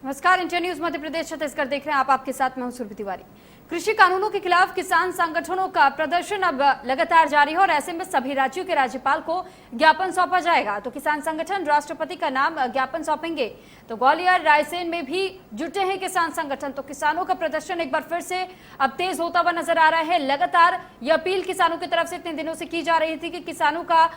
नमस्कार, India news Madhya Pradesh Chhattisgarh देख रहे हैं आप। आपके साथ मैं हूं सुरभि तिवारी। कृषि कानूनों के खिलाफ किसान संगठनों का प्रदर्शन अब लगातार जारी है और ऐसे में सभी राज्यों के राज्यपाल को ज्ञापन सौंपा जाएगा। तो किसान संगठन राष्ट्रपति का नाम ज्ञापन सौंपेंगे। तो ग्वालियर रायसेन में भी जुटे हैं किसान संगठन। तो किसानों का प्रदर्शन एक बार फिर से अब तेज होता हुआ नजर आ रहा है। लगातार यह अपील किसानों की तरफ से इतने दिनों से की जा रही थी कि किसानों का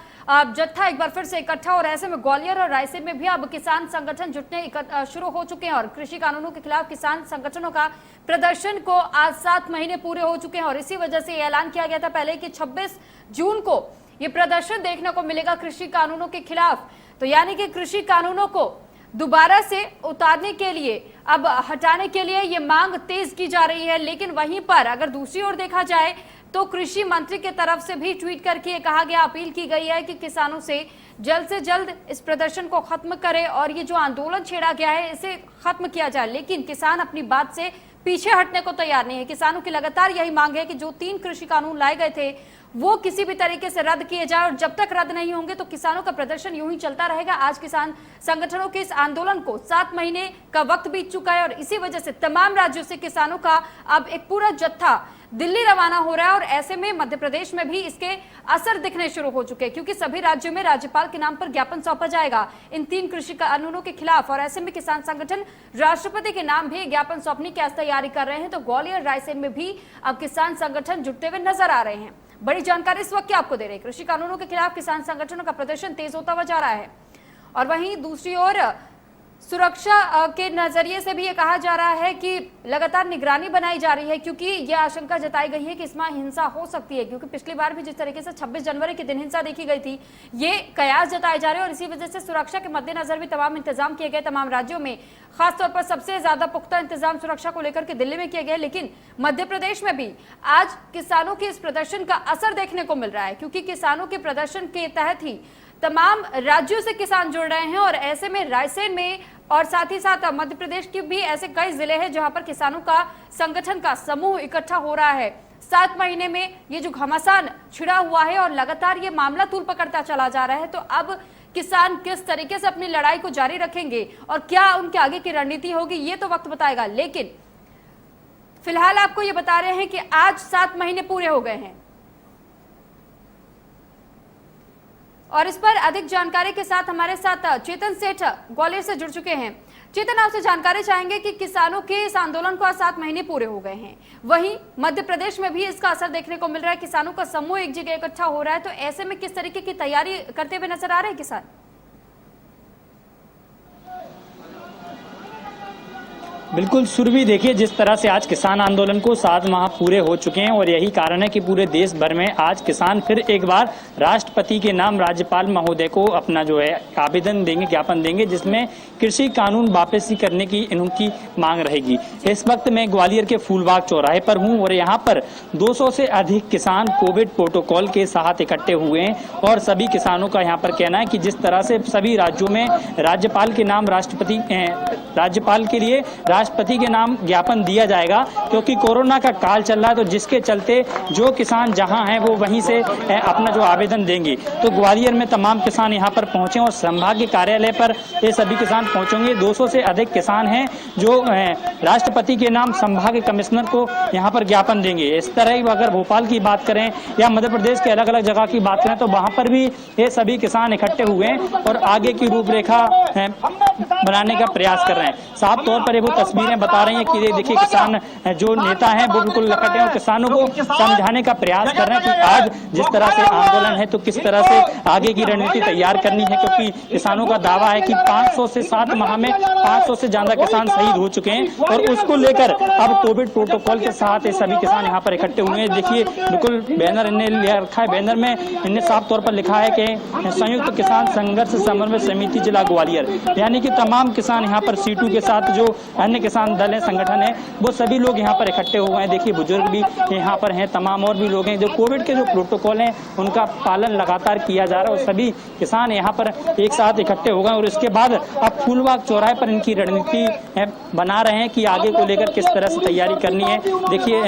जत्था एक बार फिर से इकट्ठा, और ऐसे में ग्वालियर और रायसेन में भी अब किसान संगठन जुटने शुरू हो चुके हैं और कृषि कानूनों के खिलाफ किसान संगठनों का प्रदर्शन को आज 7 महीने पूरे हो चुके हैं। और इसी वजह से ऐलान किया गया था पहले कि 26 जून को ये प्रदर्शन देखने को मिलेगा कृषि कानूनों के खिलाफ। तो यानी कि कृषि कानूनों को दोबारा से उतारने के लिए, अब हटाने के लिए ये मांग तेज की जा रही है। लेकिन वहीं पर अगर दूसरी ओर देखा जाए तो कृषि मंत्री के तरफ से भी ट्वीट करके कहा गया, अपील की गई है कि किसानों से जल्द इस प्रदर्शन को खत्म करें और ये जो आंदोलन छेड़ा गया है इसे खत्म किया जाए। लेकिन किसान अपनी बात से पीछे हटने को तैयार नहीं है। किसानों की लगातार यही मांग है कि जो 3 कृषि कानून लाए गए थे वो किसी भी तरीके से रद्द किए जाए, और जब तक रद्द नहीं होंगे तो किसानों का प्रदर्शन यूं ही चलता रहेगा। आज किसान संगठनों के इस आंदोलन को 7 महीने का वक्त बीत चुका है और इसी वजह से तमाम राज्यों से किसानों का अब एक पूरा जत्था दिल्ली रवाना हो रहा है। और ऐसे में मध्य प्रदेश में भी इसके असर दिखने शुरू हो चुके हैं, क्योंकि सभी राज्यों में राज्यपाल के नाम पर ज्ञापन सौंपा जाएगा इन 3 कृषि कानूनों के खिलाफ। और ऐसे में किसान संगठन राष्ट्रपति के नाम भी ज्ञापन सौंपने की तैयारी कर रहे हैं। तो ग्वालियर रायसेन में भी अब किसान संगठन जुटते हुए नजर आ रहे हैं। बड़ी जानकारी इस वक्त क्या आपको दे रहे हैं। कृषि कानूनों के खिलाफ किसान संगठनों का प्रदर्शन तेज होता हुआ जा रहा है और वहीं दूसरी ओर सुरक्षा के नजरिए से भी ये कहा जा रहा है कि लगातार निगरानी बनाई जा रही है, क्योंकि यह आशंका जताई गई है कि इसमें हिंसा हो सकती है। क्योंकि पिछली बार भी जिस तरीके से 26 जनवरी के दिन हिंसा देखी गई थी, ये कयास जताए जा रहे हैं और इसी वजह से सुरक्षा के मद्देनजर भी तमाम इंतजाम किए गए तमाम राज्यों में। खासतौर पर सबसे ज्यादा पुख्ता इंतजाम सुरक्षा को लेकर के दिल्ली में किए गए। लेकिन मध्य प्रदेश में भी आज किसानों के इस प्रदर्शन का असर देखने को मिल रहा है, क्योंकि किसानों के प्रदर्शन के तहत ही तमाम राज्यों से किसान जुड़ रहे हैं। और ऐसे में रायसेन में और साथ ही साथ मध्य प्रदेश के भी ऐसे कई जिले हैं जहां पर किसानों का संगठन का समूह इकट्ठा हो रहा है। 7 महीने में ये जो घमासान छिड़ा हुआ है और लगातार ये मामला तूल पकड़ता चला जा रहा है। तो अब किसान किस तरीके से अपनी लड़ाई को जारी रखेंगे और क्या उनके आगे की रणनीति होगी, ये तो वक्त बताएगा। लेकिन फिलहाल आपको ये बता रहे हैं कि आज 7 महीने पूरे हो गए हैं और इस पर अधिक जानकारी के साथ हमारे साथ चेतन सेठ ग्वालियर से जुड़ चुके हैं। चेतन, आपसे जानकारी चाहेंगे कि किसानों के इस आंदोलन को आज 7 महीने पूरे हो गए हैं, वहीं मध्य प्रदेश में भी इसका असर देखने को मिल रहा है। किसानों का समूह एक जगह इकट्ठा हो रहा है, तो ऐसे में किस तरीके की तैयारी करते हुए नजर आ रहे हैं किसान? बिल्कुल सुरभि, देखिए जिस तरह से आज किसान आंदोलन को 7 माह पूरे हो चुके हैं और यही कारण है कि पूरे देश भर में आज किसान फिर एक बार राष्ट्रपति के नाम राज्यपाल महोदय को अपना जो है आवेदन देंगे, ज्ञापन देंगे, जिसमें कृषि कानून वापसी करने की इनकी मांग रहेगी। इस वक्त मैं ग्वालियर के फूलबाग चौराहे पर हूं और यहाँ पर 200 से अधिक किसान कोविड प्रोटोकॉल के साथ इकट्ठे हुए हैं और सभी किसानों का यहाँ पर कहना है कि जिस तरह से सभी राज्यों में राज्यपाल के नाम राज्यपाल के लिए राष्ट्रपति के नाम ज्ञापन दिया जाएगा, क्योंकि कोरोना का काल चल रहा है, तो जिसके चलते जो किसान जहां हैं वो वहीं से अपना जो आवेदन देंगे। तो ग्वालियर में तमाम किसान यहां पर पहुंचे और संभागीय कार्यालय पर ये सभी किसान पहुंचेंगे। 200 से अधिक किसान हैं जो राष्ट्रपति के नाम संभागीय कमिश्नर को यहां पर ज्ञापन देंगे। इस तरह अगर भोपाल की बात करें या मध्य प्रदेश के अलग अलग जगह की बात करें तो वहां पर भी ये सभी किसान इकट्ठे हुए हैं और आगे की रूपरेखा बनाने का प्रयास कर रहे हैं। साफ तौर पर वो तस्वीरें बता रही हैं कि देखिए किसान जो नेता हैं वो बिल्कुल इकट्ठे हैं और किसानों को समझाने का प्रयास कर रहे हैं कि आज जिस तरह से आंदोलन है तो किस तरह से आगे की रणनीति तैयार करनी है, क्योंकि किसानों का दावा है कि 500 से 7 माह में 500 से ज्यादा किसान शहीद हो चुके हैं और उसको लेकर अब कोविड प्रोटोकॉल के साथ ये सभी किसान यहाँ पर इकट्ठे हुए हैं। देखिए बिल्कुल बैनर इन्हें ले रखा है, बैनर में इन्हें साफ तौर पर लिखा है कि संयुक्त किसान संघर्ष समन्वय समिति जिला ग्वालियर, यानी कि तमाम किसान यहाँ पर सीटू के साथ जो अन्य किसान दल है, संगठन है, वो सभी लोग यहाँ पर इकट्ठे हो गए हैं। देखिए बुजुर्ग भी यहाँ पर हैं, तमाम और भी लोग हैं। जो कोविड के जो प्रोटोकॉल हैं उनका पालन लगातार किया जा रहा है और सभी किसान यहाँ पर एक साथ इकट्ठे हो गए और इसके बाद अब फूलबाग चौराहे पर इनकी रणनीति बना रहे हैं कि आगे को लेकर किस तरह से तैयारी करनी है। देखिए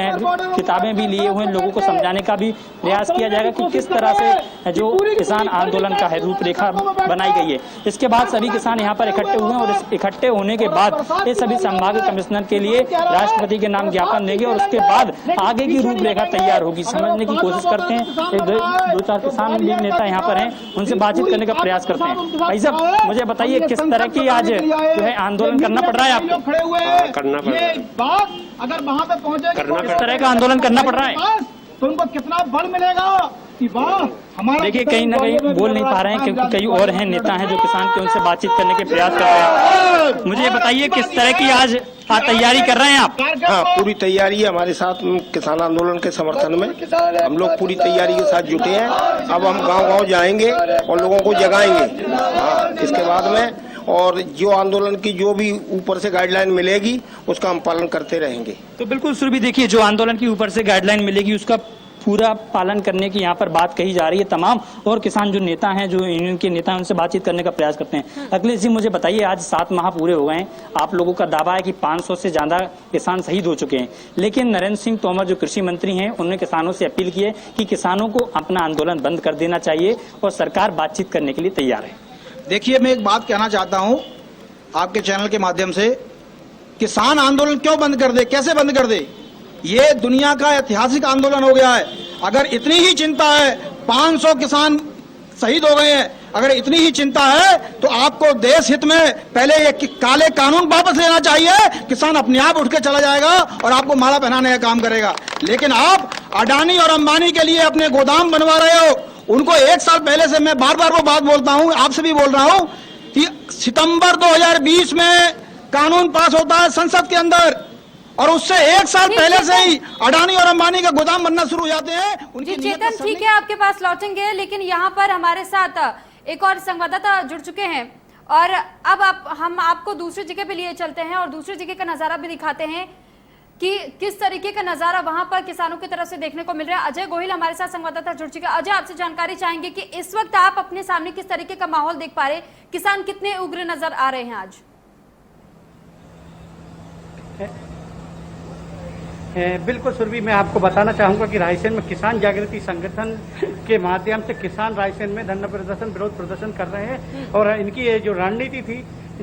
किताबें भी लिए हुए लोगों को समझाने का भी प्रयास किया जाएगा कि किस तरह से जो किसान आंदोलन का है रूपरेखा बनाई गई है। इसके बाद सभी किसान यहाँ पर इकट्ठे हुए हुए हैं और इस इकट्ठे होने के बाद ये सभी संभागीय कमिश्नर के लिए राष्ट्रपति के नाम ज्ञापन देंगे और उसके बाद आगे की रूपरेखा तैयार होगी। समझने की कोशिश करते हैं, एक दो चार किसान लीग नेता यहाँ पर हैं, उनसे बातचीत करने का प्रयास करते हैं। भाई साहब, मुझे बताइए किस तरह की आज जो है आंदोलन करना पड़ रहा है आपको? करना पड़ रहा है। अगर वहाँ पे पहुँचे किस तरह का आंदोलन करना पड़ रहा है? तो उनको कितना बल मिलेगा कि वाह हमारा। देखिए कहीं ना कहीं बोल नहीं पा रहे हैं क्योंकि कई और हैं नेता हैं जो किसान के, उनसे बातचीत करने के प्रयास कर रहे हैं। मुझे ये बताइए किस तरह की आज तैयारी कर रहे हैं आप? हाँ, पूरी तैयारी है हमारे साथ किसान आंदोलन के समर्थन में। हम लोग पूरी तैयारी के साथ जुटे हैं। अब हम गांव-गांव जाएंगे और लोगों को जगाएंगे। हाँ, इसके बाद में और जो आंदोलन की जो भी ऊपर से गाइडलाइन मिलेगी उसका हम पालन करते रहेंगे। तो बिल्कुल सुरभि, देखिए जो आंदोलन की ऊपर से गाइडलाइन मिलेगी उसका पूरा पालन करने की यहाँ पर बात कही जा रही है। तमाम और किसान जो नेता हैं, जो यूनियन के नेता हैं, उनसे बातचीत करने का प्रयास करते हैं। अखिलेश जी, मुझे बताइए आज 7 माह पूरे हो गए हैं, आप लोगों का दावा है कि 500 से ज्यादा किसान शहीद हो चुके हैं, लेकिन नरेंद्र सिंह तोमर जो कृषि मंत्री हैं उन्होंने किसानों से अपील की है कि किसानों को अपना आंदोलन बंद कर देना चाहिए और सरकार बातचीत करने के लिए तैयार है। देखिए, मैं एक बात कहना चाहता हूं आपके चैनल के माध्यम से, किसान आंदोलन क्यों बंद कर दे, कैसे बंद कर दे? ये दुनिया का ऐतिहासिक आंदोलन हो गया है। अगर इतनी ही चिंता है, 500 किसान शहीद हो गए हैं, अगर इतनी ही चिंता है तो आपको देश हित में पहले ये काले कानून वापस लेना चाहिए। किसान अपने आप उठ के चला जाएगा और आपको माला पहनाने का काम करेगा। लेकिन आप अडानी और अंबानी के लिए अपने गोदाम बनवा रहे हो। उनको 1 साल पहले से मैं बार बार वो बात बोलता हूं, आपसे भी बोल रहा हूं कि सितंबर 2020 में कानून पास होता है संसद के अंदर और उससे 1 साल पहले से ही अडानी और अंबानी का गोदाम बनना शुरू हो जाते हैं। जी चेतन, ठीक है, आपके पास लौटेंगे, लेकिन यहाँ पर हमारे साथ एक और संवाददाता जुड़ चुके हैं और अब हम आपको दूसरी जगह पे लिए चलते हैं और दूसरी जगह का नजारा भी दिखाते हैं कि किस तरीके का नजारा वहां पर किसानों की तरफ से देखने को मिल रहा है। अजय गोहिल हमारे साथ संवाददाता जुड़ चुके हैं। अजय, आपसे जानकारी चाहेंगे कि इस वक्त आप अपने सामने किस तरीके का माहौल देख पा रहे हैं, किसान कितने उग्र नजर आ रहे हैं आज? बिल्कुल सुरभि, मैं आपको बताना चाहूंगा कि रायसेन में किसान जागृति संगठन के माध्यम से किसान रायसेन में धरना प्रदर्शन, विरोध प्रदर्शन कर रहे हैं और इनकी ये जो रणनीति थी,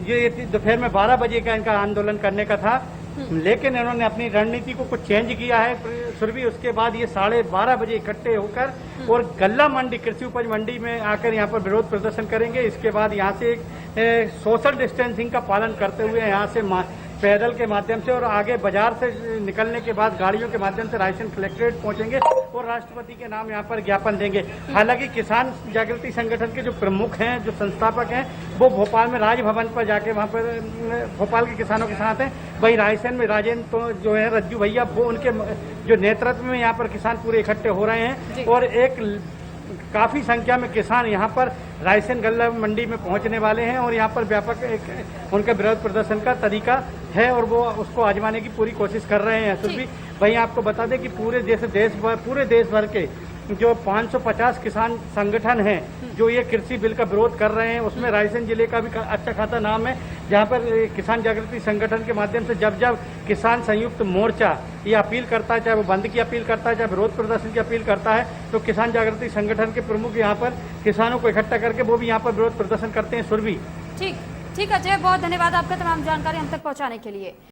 ये दोपहर में 12 बजे का इनका आंदोलन करने का था, लेकिन इन्होंने अपनी रणनीति को कुछ चेंज किया है सुरभि। उसके बाद ये 12:30 बजे इकट्ठे होकर और गल्ला मंडी, कृषि उपज मंडी में आकर यहाँ पर विरोध प्रदर्शन करेंगे। इसके बाद यहाँ से एक सोशल डिस्टेंसिंग का पालन करते हुए यहाँ से पैदल के माध्यम से और आगे बाजार से निकलने के बाद गाड़ियों के माध्यम से रायसेन कलेक्ट्रेट पहुंचेंगे और राष्ट्रपति के नाम यहाँ पर ज्ञापन देंगे। हालांकि किसान जागृति संगठन के जो प्रमुख हैं, जो संस्थापक हैं, वो भोपाल में राजभवन पर जाके वहाँ पर भोपाल के किसानों के साथ हैं। वहीं रायसेन में राजेंद्र तो जो है रज्जू भैया, वो उनके जो नेतृत्व में यहाँ पर किसान पूरे इकट्ठे हो रहे हैं और एक काफी संख्या में किसान यहाँ पर रायसेन गल्ला मंडी में पहुंचने वाले हैं और यहाँ पर व्यापक एक उनका विरोध प्रदर्शन का तरीका है और वो उसको आजमाने की पूरी कोशिश कर रहे हैं। सुरभि, वहीं आपको बता दें कि पूरे देश भर के जो 550 किसान संगठन हैं जो ये कृषि बिल का विरोध कर रहे हैं, उसमें रायसेन जिले का भी अच्छा खासा नाम है, जहां पर किसान जागृति संगठन के माध्यम से जब किसान संयुक्त मोर्चा ये अपील करता है, चाहे वो बंद की अपील करता है, चाहे विरोध प्रदर्शन की अपील करता है, तो किसान जागृति संगठन के प्रमुख यहाँ पर किसानों को इकट्ठा करके वो भी यहाँ पर विरोध प्रदर्शन करते हैं। सुरभि, ठीक अजय, बहुत धन्यवाद आपका तमाम जानकारी हम तक पहुँचाने के लिए।